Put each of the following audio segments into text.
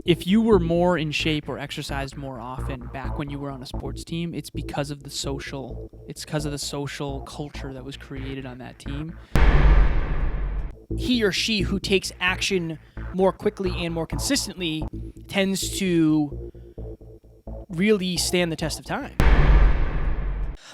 if you were more in shape or exercised more often back when you were on a sports team, it's because of the social culture that was created on that team. He or she who takes action more quickly and more consistently tends to really stand the test of time.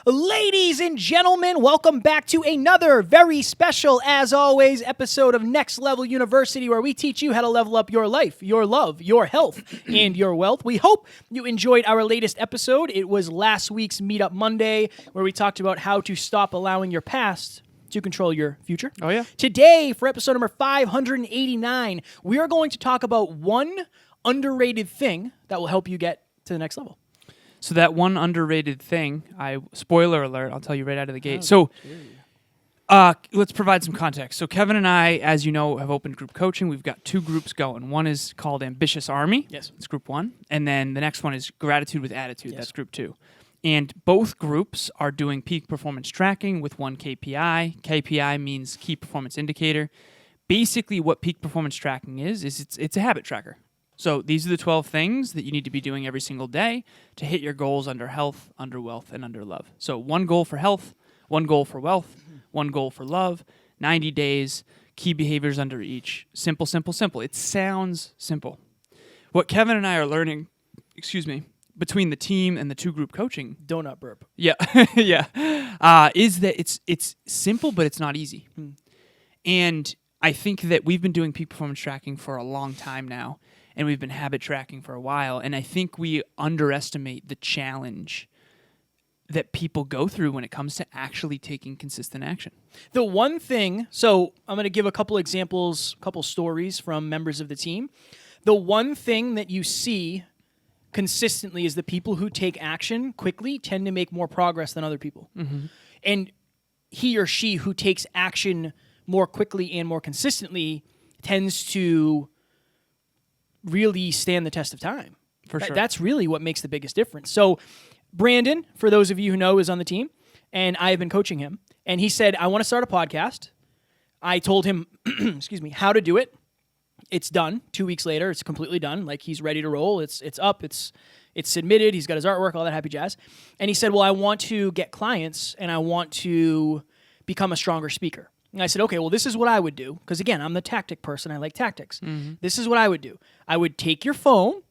Ladies and gentlemen, welcome back to another very special, as always, episode of Next Level University, where we teach you how to level up your life, your love, your health, and your wealth. We hope you enjoyed our latest episode. It was last week's Meetup Monday, where we talked about how to stop allowing your past to control your future. Oh, yeah. Today, for episode number 589, we are going to talk about one underrated thing that will help you get to the next level. So that one underrated thing, spoiler alert, I'll tell you right out of the gate. So let's provide some context. So Kevin and I, as you know, have opened group coaching. We've got two groups going. One is called Ambitious Army. Yes. It's group one. And then the next one is Gratitude with Attitude. Yes. That's group two. And both groups are doing peak performance tracking with one KPI. KPI means key performance indicator. Basically, what peak performance tracking is it's a habit tracker. So these are the 12 things that you need to be doing every single day to hit your goals under health, under wealth, and under love. So one goal for health, one goal for wealth, one goal for love, 90 days, key behaviors under each. Simple, simple, simple. It sounds simple. What Kevin and I are learning, between the team and the two group coaching. Donut burp. Yeah, is that it's simple, but it's not easy. And I think that we've been doing peak performance tracking for a long time now. And we've been habit tracking for a while. And I think we underestimate the challenge that people go through when it comes to actually taking consistent action. The one thing, so I'm going to give a couple examples, couple stories from members of the team. The one thing that you see consistently is the people who take action quickly tend to make more progress than other people. Mm-hmm. And he or she who takes action more quickly and more consistently tends to really stand the test of time. For sure. That's really what makes the biggest difference. So Brandon, for those of you who know, is on the team, and I have been coaching him. And he said, I want to start a podcast. I told him, how to do it. It's done. 2 weeks later, it's completely done. Like, he's ready to roll. It's up. It's submitted. He's got his artwork, all that happy jazz. And he said, well, I want to get clients, and I want to become a stronger speaker. And I said, okay, well, this is what I would do. Because, again, I'm the tactic person. I like tactics. Mm-hmm. This is what I would do. I would take your phone,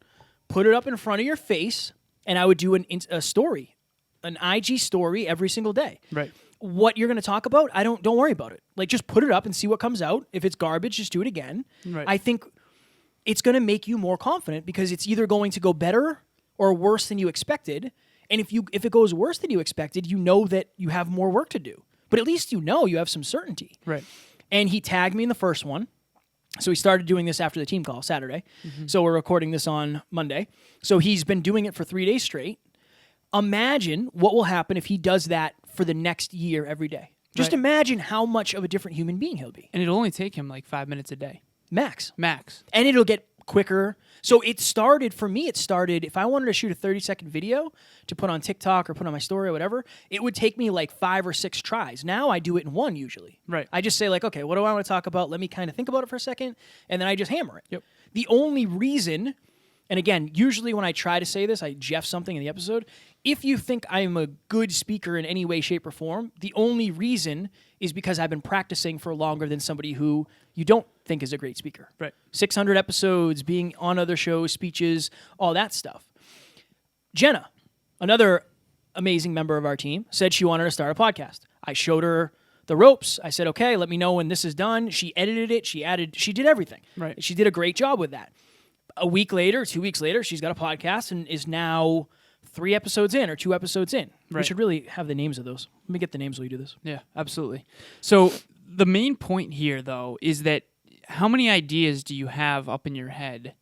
put it up in front of your face, and I would do a story, an IG story every single day. Right. What you're going to talk about, don't worry about it. Like, just put it up and see what comes out. If it's garbage, just do it again. Right. I think it's going to make you more confident because it's either going to go better or worse than you expected. And if it goes worse than you expected, you know that you have more work to do. But at least you have some certainty. Right. And he tagged me in the first one. So he started doing this after the team call, Saturday. Mm-hmm. So we're recording this on Monday. So he's been doing it for 3 days straight. Imagine what will happen if he does that for the next year every day. Just imagine how much of a different human being he'll be. And it'll only take him like 5 minutes a day. Max. And it'll get quicker. So for me, if I wanted to shoot a 30-second video to put on TikTok or put on my story or whatever, it would take me like 5 or 6 tries. Now I do it in one usually. Right. I just say like, okay, what do I want to talk about? Let me kind of think about it for a second, and then I just hammer it. Yep. The only reason, and again, usually when I try to say this, I jeff something in the episode. If you think I'm a good speaker in any way, shape, or form, the only reason is because I've been practicing for longer than somebody who you don't think is a great speaker. Right. 600 episodes, being on other shows, speeches, all that stuff. Jenna, another amazing member of our team, said she wanted to start a podcast. I showed her the ropes. I said, okay, let me know when this is done. She edited it. She did everything. Right. She did a great job with that. A week later, 2 weeks later, she's got a podcast and is now 3 episodes in or 2 episodes in. Right. We should really have the names of those. Let me get the names while you do this. Yeah, absolutely. So the main point here, though, is that how many ideas do you have up in your head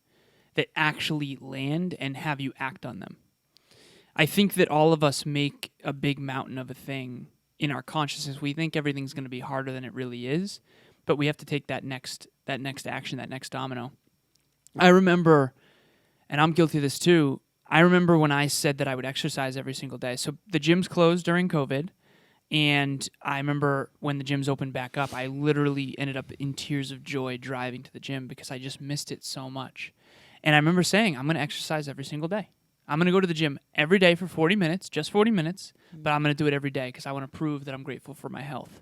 that actually land and have you act on them? I think that all of us make a big mountain of a thing in our consciousness. We think everything's going to be harder than it really is, but we have to take that next action, that next domino. I remember, and I'm guilty of this too, I remember when I said that I would exercise every single day. So the gyms closed during COVID, and I remember when the gyms opened back up, I literally ended up in tears of joy driving to the gym because I just missed it so much. And I remember saying, I'm going to exercise every single day. I'm going to go to the gym every day for 40 minutes, just 40 minutes, but I'm going to do it every day because I want to prove that I'm grateful for my health.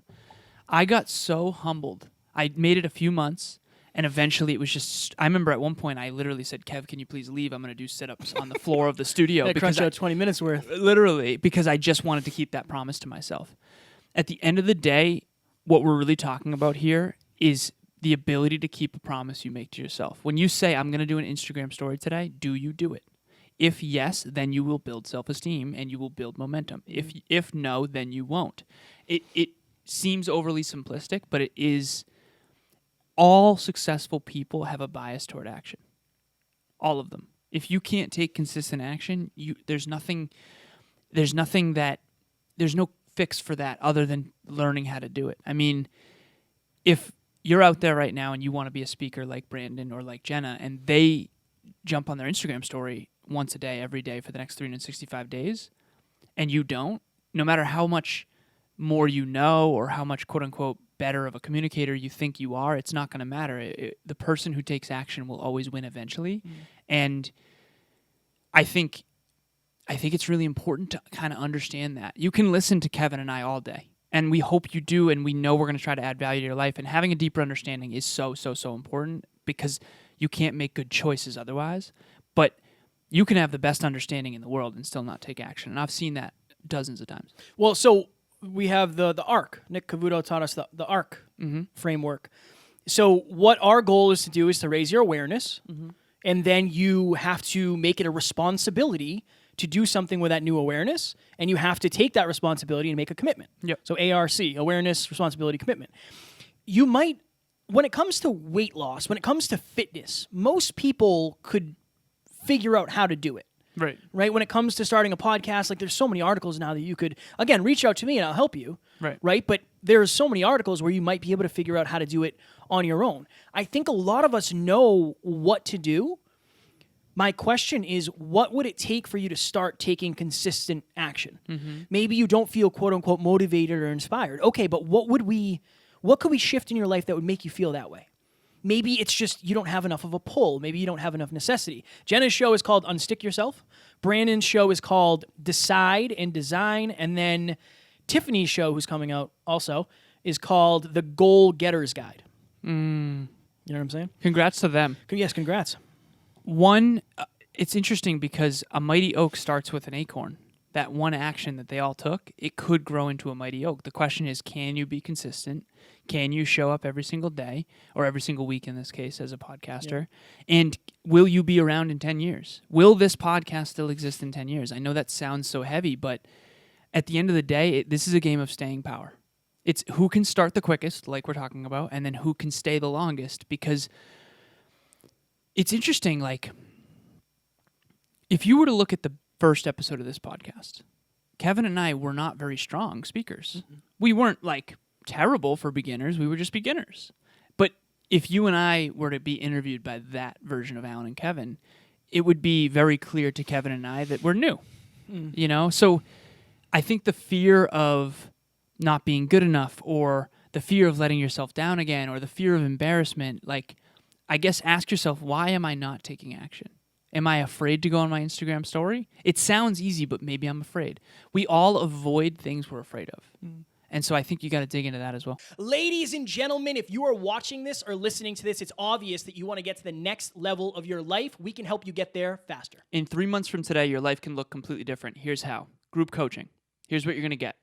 I got so humbled. I made it a few months, and eventually it was just, I remember at one point I literally said, Kev, can you please leave? I'm going to do sit-ups on the floor of the studio. That crunch out 20 minutes worth. Literally, because I just wanted to keep that promise to myself. At the end of the day, what we're really talking about here is the ability to keep a promise you make to yourself. When you say, I'm going to do an Instagram story today, do you do it? If yes, then you will build self-esteem and you will build momentum. If no, then you won't. It seems overly simplistic, but it is. All successful people have a bias toward action. All of them. If you can't take consistent action, there's no fix for that other than learning how to do it. I mean, if you're out there right now and you want to be a speaker like Brandon or like Jenna, and they jump on their Instagram story once a day, every day for the next 365 days, and you don't, no matter how much more you know or how much quote-unquote better of a communicator you think you are, it's not going to matter. The person who takes action will always win eventually. And I think it's really important to kind of understand that. You can listen to Kevin and I all day, and we hope you do, and we know we're going to try to add value to your life, and having a deeper understanding is so important because you can't make good choices otherwise. But you can have the best understanding in the world and still not take action. And I've seen that dozens of times. Well, so we have the ARC. Nick Cavuto taught us the ARC framework. So what our goal is to do is to raise your awareness, and then you have to make it a responsibility to do something with that new awareness, and you have to take that responsibility and make a commitment. Yep. So ARC, awareness, responsibility, commitment. You might, when it comes to weight loss, when it comes to fitness, most people could figure out how to do it. Right. When it comes to starting a podcast, like there's so many articles now that you could, again, reach out to me and I'll help you. Right. But there's so many articles where you might be able to figure out how to do it on your own. I think a lot of us know what to do. My question is, what would it take for you to start taking consistent action? Maybe you don't feel quote unquote motivated or inspired. Okay, but what could we shift in your life that would make you feel that way? Maybe it's just you don't have enough of a pull. Maybe you don't have enough necessity. Jenna's show is called Unstick Yourself. Brandon's show is called Decide and Design. And then Tiffany's show, who's coming out also, is called The Goal Getter's Guide. You know what I'm saying? Congrats to them. Yes, congrats. One, it's interesting because a mighty oak starts with an acorn. That one action that they all took, it could grow into a mighty oak. The question is, can you be consistent? Can you show up every single day, or every single week in this case as a podcaster? Yeah. And will you be around in 10 years? Will this podcast still exist in 10 years? I know that sounds so heavy, but at the end of the day, this is a game of staying power. It's who can start the quickest, like we're talking about, and then who can stay the longest. Because it's interesting, like, if you were to look at the first episode of this podcast, Kevin and I were not very strong speakers. We weren't, like, terrible for beginners. We were just beginners. But if you and I were to be interviewed by that version of Alan and Kevin, it would be very clear to Kevin and I that we're new. You know? So I think the fear of not being good enough, or the fear of letting yourself down again, or the fear of embarrassment, like, I guess ask yourself, why am I not taking action? Am I afraid to go on my Instagram story? It sounds easy, but maybe I'm afraid. We all avoid things we're afraid of. And so I think you got to dig into that as well. Ladies and gentlemen, if you are watching this or listening to this, it's obvious that you want to get to the next level of your life. We can help you get there faster. In 3 months from today, your life can look completely different. Here's how. Group coaching. Here's what you're going to get.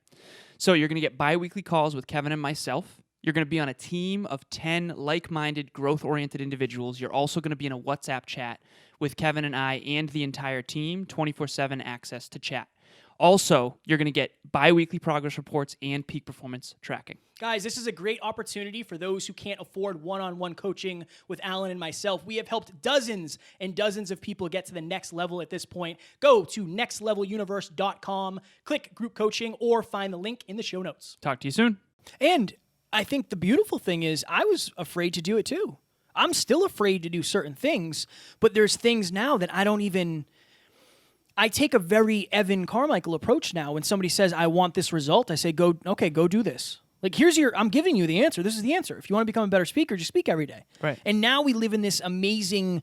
So you're going to get bi-weekly calls with Kevin and myself. You're going to be on a team of 10 like-minded, growth-oriented individuals. You're also going to be in a WhatsApp chat with Kevin and I and the entire team, 24/7 access to chat. Also, you're going to get bi-weekly progress reports and peak performance tracking. Guys, this is a great opportunity for those who can't afford one-on-one coaching with Alan and myself. We have helped dozens and dozens of people get to the next level at this point. Go to nextleveluniverse.com, click group coaching, or find the link in the show notes. Talk to you soon. And I think the beautiful thing is I was afraid to do it too. I'm still afraid to do certain things, but there's things now that I take a very Evan Carmichael approach now. When somebody says, I want this result, I say, go do this. Like, I'm giving you the answer. This is the answer. If you want to become a better speaker, just speak every day. Right. And now we live in this amazing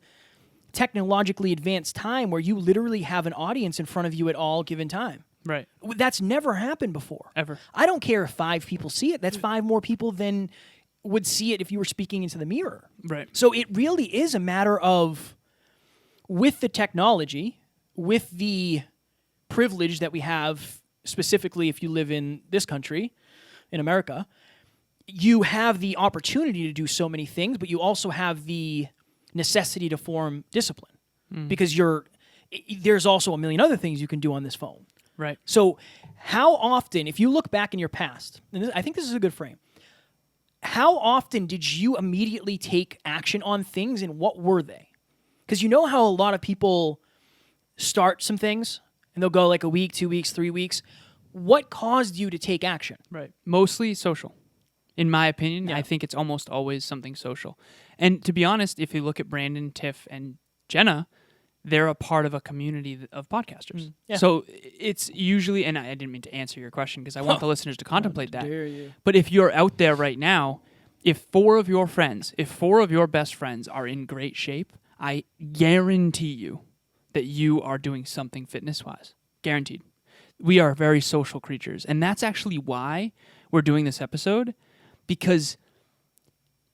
technologically advanced time where you literally have an audience in front of you at all given time. Right. That's never happened before. Ever. I don't care if 5 people see it. That's 5 more people than would see it if you were speaking into the mirror. Right. So it really is a matter of, with the technology, with the privilege that we have, specifically if you live in this country, in America, you have the opportunity to do so many things, but you also have the necessity to form discipline because there's also a million other things you can do on this phone. Right. So how often, if you look back in your past, and I think this is a good frame, how often did you immediately take action on things, and what were they? Because you know how a lot of people start some things and they'll go like a week, 2 weeks, 3 weeks. What caused you to take action? Right. Mostly social. In my opinion, Yeah. I think it's almost always something social. And to be honest, if you look at Brandon, Tiff, and Jenna, they're a part of a community of podcasters. Yeah. So it's usually, and I didn't mean to answer your question because I want the listeners to contemplate that. Dare you. But if you're out there right now, if 4 of your best friends are in great shape, I guarantee you that you are doing something fitness-wise. Guaranteed. We are very social creatures. And that's actually why we're doing this episode, because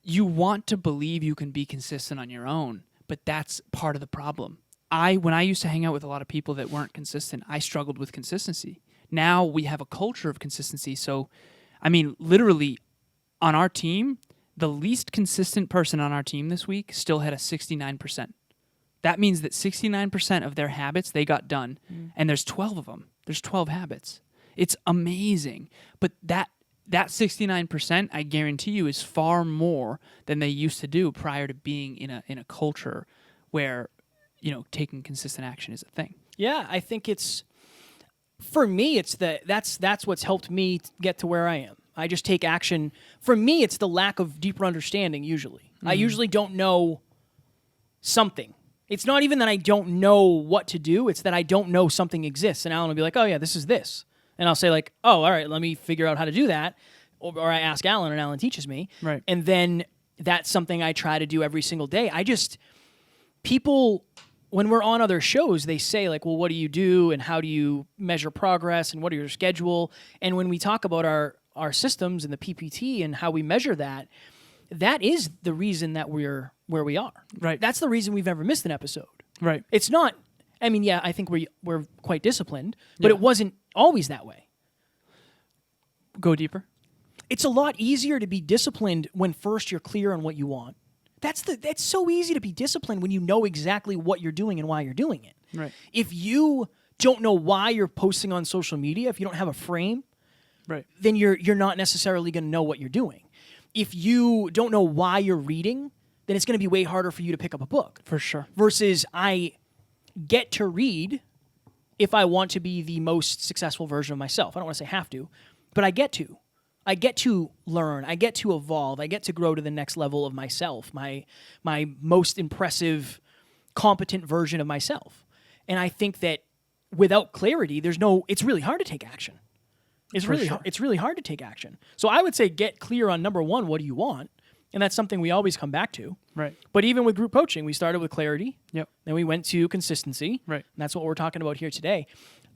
you want to believe you can be consistent on your own, but that's part of the problem. When I used to hang out with a lot of people that weren't consistent, I struggled with consistency. Now we have a culture of consistency. So, I mean, literally on our team, the least consistent person on our team this week still had a 69%. That means that 69% of their habits they got done, and there's 12 of them. There's 12 habits. It's amazing. But that 69%, I guarantee you, is far more than they used to do prior to being in a culture where, taking consistent action is a thing. Yeah, I think for me, that's what's helped me get to where I am. I just take action. For me, it's the lack of deeper understanding, usually. I usually don't know something. It's not even that I don't know what to do, it's that I don't know something exists. And Alan will be like, oh yeah, this is this. And I'll say like, oh, all right, let me figure out how to do that. Or I ask Alan, and Alan teaches me. Right. And then that's something I try to do every single day. People, when we're on other shows, they say like, well, what do you do? And how do you measure progress? And what are your schedule? And when we talk about our systems and the PPT and how we measure that, that is the reason that we're where we are. Right. That's the reason we've never missed an episode. Right. It's not, I mean, yeah, I think we're quite disciplined, but Yeah. it wasn't always that way. Go deeper. It's a lot easier to be disciplined when first you're clear on what you want. That's so easy to be disciplined when you know exactly what you're doing and why you're doing it. Right. If you don't know why you're posting on social media, if you don't have a frame, Right. then you're not necessarily going to know what you're doing. If you don't know why you're reading, then it's going to be way harder for you to pick up a book. For sure. Versus I get to read if I want to be the most successful version of myself. I don't want to say have to, but I get to. I get to learn. I get to evolve. I get to grow to the next level of myself, my most impressive, competent version of myself. And I think that without clarity, it's really hard to take action. It's really hard to take action. So I would say get clear on number one, what do you want? And that's something we always come back to. Right. But even with group coaching, we started with clarity. Yep. Then we went to consistency. Right. And that's what we're talking about here today.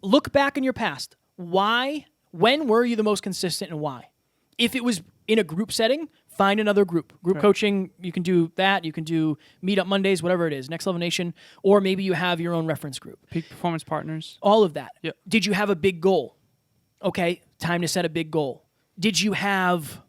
Look back in your past. When were you the most consistent and why? If it was in a group setting, find another group. Group coaching, you can do that. You can do Meetup Mondays, whatever it is, Next Level Nation, or maybe you have your own reference group. Peak Performance Partners. All of that. Yep. Did you have a big goal? Okay, time to set a big goal. Did you have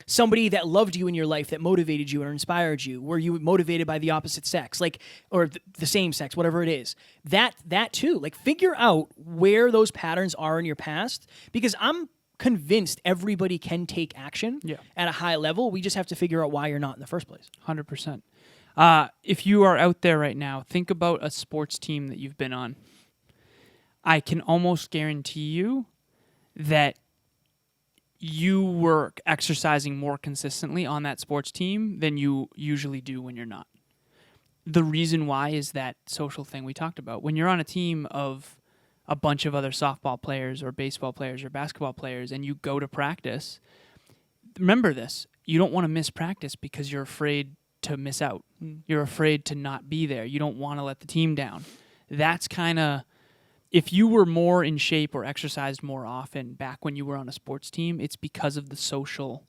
somebody that loved you in your life that motivated you or inspired you? Were you motivated by the opposite sex, or the same sex, whatever it is? That too. Figure out where those patterns are in your past, because I'm convinced everybody can take action at a high level. We just have to figure out why you're not in the first place. 100%. If you are out there right now, think about a sports team that you've been on. I can almost guarantee you that you were exercising more consistently on that sports team than you usually do when you're not. The reason why is that social thing we talked about. When you're on a team of a bunch of other softball players or baseball players or basketball players and you go to practice, remember this. You don't want to miss practice because you're afraid to miss out. You're afraid to not be there. You don't want to let the team down. That's kind of, if you were more in shape or exercised more often back when you were on a sports team, it's because of the social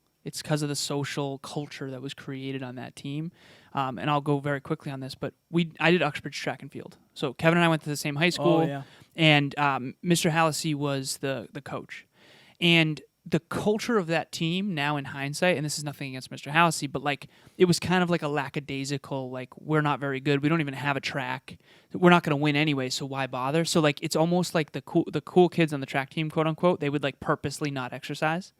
culture that was created on that team. And I'll go very quickly on this, but I did Uxbridge track and field. So Kevin and I went to the same high school, and Mr. Hallisey was the coach. And the culture of that team now in hindsight, and this is nothing against Mr. Hallisey, but like it was kind of like a lackadaisical, like we're not very good. We don't even have a track. We're not going to win anyway, so why bother? So like it's almost like the cool kids on the track team, quote unquote, they would like purposely not exercise,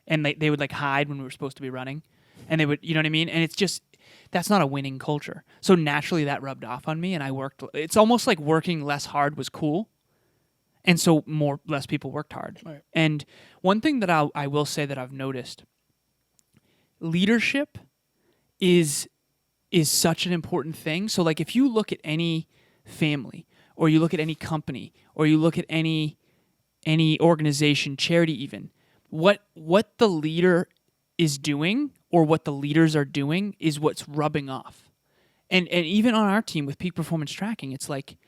and they would like hide when we were supposed to be running, and they would, you know what I mean? And it's just, that's not a winning culture. So naturally that rubbed off on me, and I worked. It's almost like working less hard was cool. And so less people worked hard. Right. And one thing that I will say that I've noticed, leadership is such an important thing. So like if you look at any family, or you look at any company, or you look at any organization, charity even, what the leader is doing or what the leaders are doing is what's rubbing off. And even on our team with peak performance tracking, it's like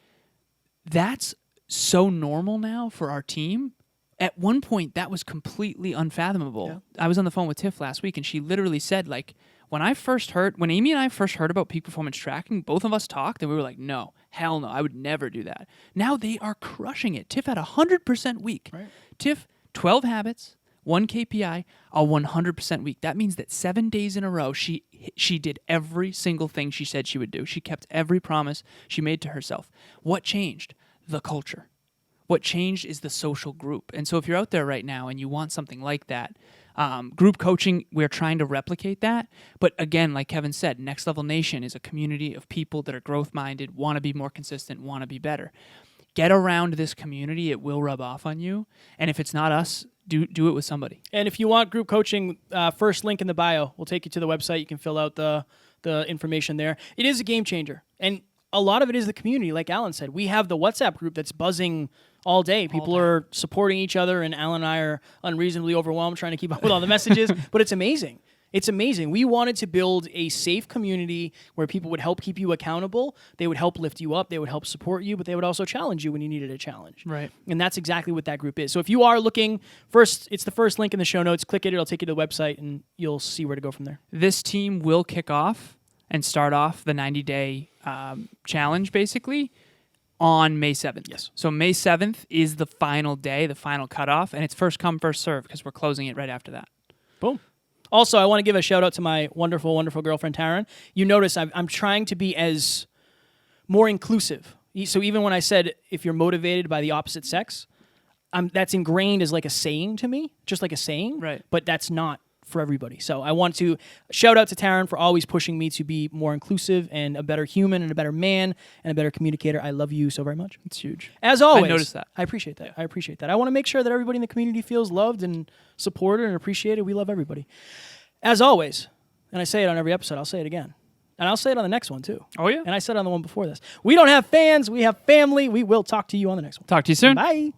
that's so normal now for our team. At one point, that was completely unfathomable. Yeah. I was on the phone with Tiff last week, and she literally said, like, when Amy and I first heard about peak performance tracking, both of us talked, and we were like, no, hell no, I would never do that. Now they are crushing it. Tiff had 100% week. Right. Tiff, 12 habits, 1 KPI, a 100% week. That means that 7 days in a row, she did every single thing she said she would do. She kept every promise she made to herself. What changed? The culture. What changed is the social group. And so if you're out there right now and you want something like that, group coaching, we're trying to replicate that. But again, like Kevin said, Next Level Nation is a community of people that are growth-minded, want to be more consistent, want to be better. Get around this community. It will rub off on you. And if it's not us, do it with somebody. And if you want group coaching, first link in the bio. We'll take you to the website. You can fill out the information there. It is a game changer. And a lot of it is the community, like Alan said. We have the WhatsApp group that's buzzing all day. People are supporting each other, and Alan and I are unreasonably overwhelmed trying to keep up with all the messages. But it's amazing. It's amazing. We wanted to build a safe community where people would help keep you accountable. They would help lift you up. They would help support you, but they would also challenge you when you needed a challenge. Right. And that's exactly what that group is. So if you are looking, it's the first link in the show notes. Click it. It'll take you to the website, and you'll see where to go from there. This team will kick off and start off the 90-day challenge, basically, on May 7th. Yes. So May 7th is the final day, the final cutoff, and it's first come, first serve because we're closing it right after that. Boom. Also, I want to give a shout out to my wonderful, wonderful girlfriend, Taryn. You notice I'm trying to be as more inclusive. So even when I said if you're motivated by the opposite sex, that's ingrained as like a saying to me, just like a saying. Right. But that's not for everybody. So I want to shout out to Taryn for always pushing me to be more inclusive and a better human and a better man and a better communicator. I love you so very much. It's huge. As always. I noticed that. I appreciate that. I appreciate that. I want to make sure that everybody in the community feels loved and supported and appreciated. We love everybody. As always, and I say it on every episode, I'll say it again. And I'll say it on the next one too. Oh, yeah? And I said it on the one before this. We don't have fans. We have family. We will talk to you on the next one. Talk to you soon. Bye.